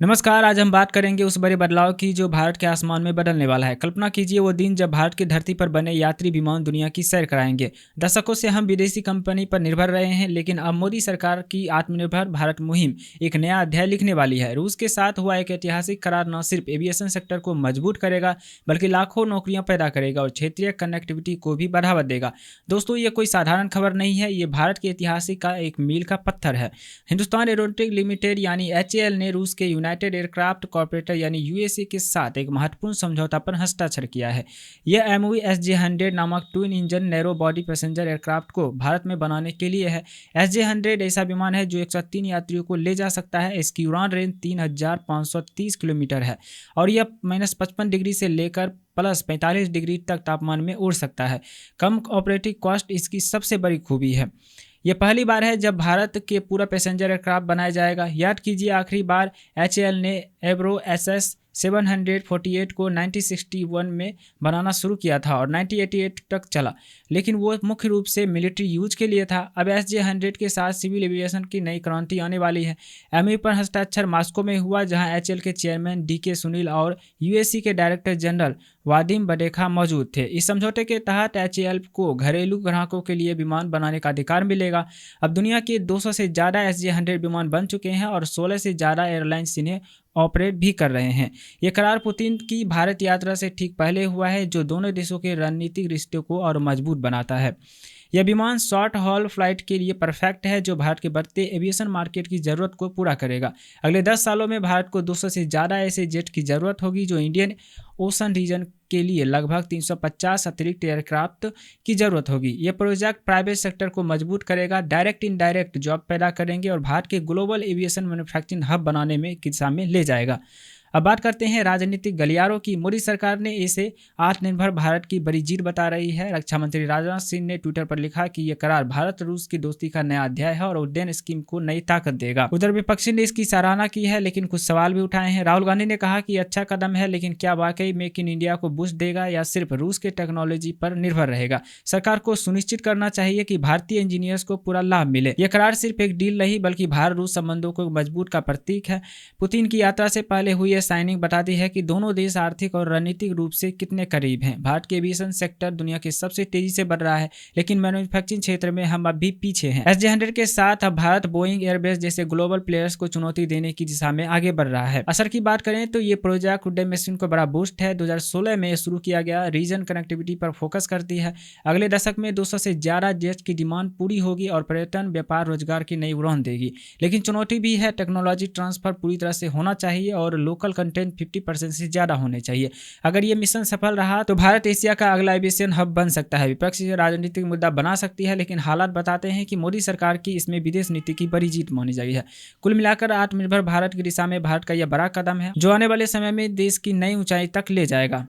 नमस्कार। आज हम बात करेंगे उस बड़े बदलाव की जो भारत के आसमान में बदलने वाला है। कल्पना कीजिए वो दिन जब भारत की धरती पर बने यात्री विमान दुनिया की सैर कराएंगे। दशकों से हम विदेशी कंपनी पर निर्भर रहे हैं, लेकिन अब मोदी सरकार की आत्मनिर्भर भारत मुहिम एक नया अध्याय लिखने वाली है। रूस के साथ हुआ एक ऐतिहासिक करार न सिर्फ एविएशन सेक्टर को मजबूत करेगा, बल्कि लाखों नौकरियां पैदा करेगा और क्षेत्रीय कनेक्टिविटी को भी बढ़ावा देगा। दोस्तों, ये कोई साधारण खबर नहीं है, ये भारत के इतिहास का एक मील का पत्थर है। हिंदुस्तान एरोनॉटिक लिमिटेड यानी एचएएल ने रूस के यूनाइटेड एयरक्राफ्ट कॉर्पोरेटर यानी यूएसए के साथ एक महत्वपूर्ण समझौता पर हस्ताक्षर किया है। यह एमओयू SJ-100 नामक twin engine narrow body passenger aircraft को भारत में बनाने के लिए है। SJ-100 ऐसा विमान है जो 103 यात्रियों को ले जा सकता है। इसकी उड़ान रेंज 3530 किलोमीटर है और यह -55 डिग्री से लेकर +45 डिग्री तक तापमान में उड़ सकता है। कम ऑपरेटिंग कॉस्ट इसकी सबसे बड़ी खूबी है। यह पहली बार है जब भारत के पूरा पैसेंजर एयरक्राफ्ट बनाया जाएगा। याद कीजिए, आखिरी बार एचएएल ने एब्रो SS 748 को 1961 में बनाना शुरू किया था और 1988 तक चला, लेकिन वो मुख्य रूप से मिलिट्री यूज के लिए था। अब SJ-100 के साथ सिविल एविएशन की नई क्रांति आने वाली है। एमओयू पर हस्ताक्षर मॉस्को में हुआ, जहां एचएएल के चेयरमैन DK सुनील और यूएससी के डायरेक्टर जनरल वादिम बडेखा मौजूद थे। इस समझौते के तहत एचएएल को घरेलू ग्राहकों के लिए विमान बनाने का अधिकार मिलेगा। अब दुनिया के 200 से ज़्यादा SJ-100 विमान बन चुके हैं और 16 से ज़्यादा एयरलाइंस इन्हें ऑपरेट भी कर रहे हैं। ये करार पुतिन की भारत यात्रा से ठीक पहले हुआ है, जो दोनों देशों के रणनीतिक रिश्तों को और मजबूत बनाता है। यह विमान शॉर्ट हॉल फ्लाइट के लिए परफेक्ट है, जो भारत के बढ़ते एविएशन मार्केट की ज़रूरत को पूरा करेगा। अगले 10 सालों में भारत को 200 से ज़्यादा ऐसे जेट की ज़रूरत होगी, जो इंडियन ओशन रीजन के लिए लगभग 350 अतिरिक्त एयरक्राफ्ट की ज़रूरत होगी। यह प्रोजेक्ट प्राइवेट सेक्टर को मजबूत करेगा, डायरेक्ट इनडायरेक्ट जॉब पैदा करेंगे और भारत के ग्लोबल एविएशन मैन्युफैक्चरिंग हब बनाने में की दिशा में ले जाएगा। अब बात करते हैं राजनीतिक गलियारों की। मोदी सरकार ने इसे आत्मनिर्भर भारत की बड़ी जीत बता रही है। रक्षा मंत्री राजनाथ सिंह ने ट्विटर पर लिखा कि यह करार भारत रूस की दोस्ती का नया अध्याय है और उड्डयन स्कीम को नई ताकत देगा। उधर विपक्षी ने इसकी सराहना की है, लेकिन कुछ सवाल भी उठाए हैं। राहुल गांधी ने कहा कि अच्छा कदम है, लेकिन क्या वाकई मेक इन इंडिया को बूस्ट देगा या सिर्फ रूस के टेक्नोलॉजी पर निर्भर रहेगा। सरकार को सुनिश्चित करना चाहिए कि भारतीय इंजीनियर्स को पूरा लाभ मिले। यह करार सिर्फ एक डील नहीं, बल्कि भारत रूस संबंधों को मजबूत का प्रतीक है। पुतिन की यात्रा से पहले हुई साइनिंग बताती है कि दोनों देश आर्थिक और रणनीतिक रूप से कितने करीब हैं। भारत के एविएशन सेक्टर दुनिया के सबसे तेजी से बढ़ रहा है, लेकिन मैन्युफैक्चरिंग क्षेत्र में हम अभी पीछे हैं। SJ-100 के साथ अब भारत बोइंग, एयरबस जैसे ग्लोबल प्लेयर्स को चुनौती देने की दिशा में आगे बढ़ रहा है। असर की बात करें तो ये प्रोजेक्ट उड्डयन मशीन को बड़ा बूस्ट है। 2016 में शुरू किया गया, रीजन कनेक्टिविटी पर फोकस करती है। अगले दशक में 200 से ज्यादा जेट की डिमांड पूरी होगी और पर्यटन, व्यापार, रोजगार की नई उड़ान देगी। लेकिन चुनौती भी है। टेक्नोलॉजी ट्रांसफर पूरी तरह से होना चाहिए और लोकल कंटेंट 50% से ज्यादा होने चाहिए। अगर ये मिशन सफल रहा तो भारत एशिया का अगला एविएशन हब बन सकता है। विपक्ष इसे राजनीतिक मुद्दा बना सकती है, लेकिन हालात बताते हैं कि मोदी सरकार की इसमें विदेश नीति की बड़ी जीत मानी गई है। कुल मिलाकर आत्मनिर्भर भारत की दिशा में भारत का यह बड़ा कदम है, जो आने वाले समय में देश की नई ऊंचाई तक ले जाएगा।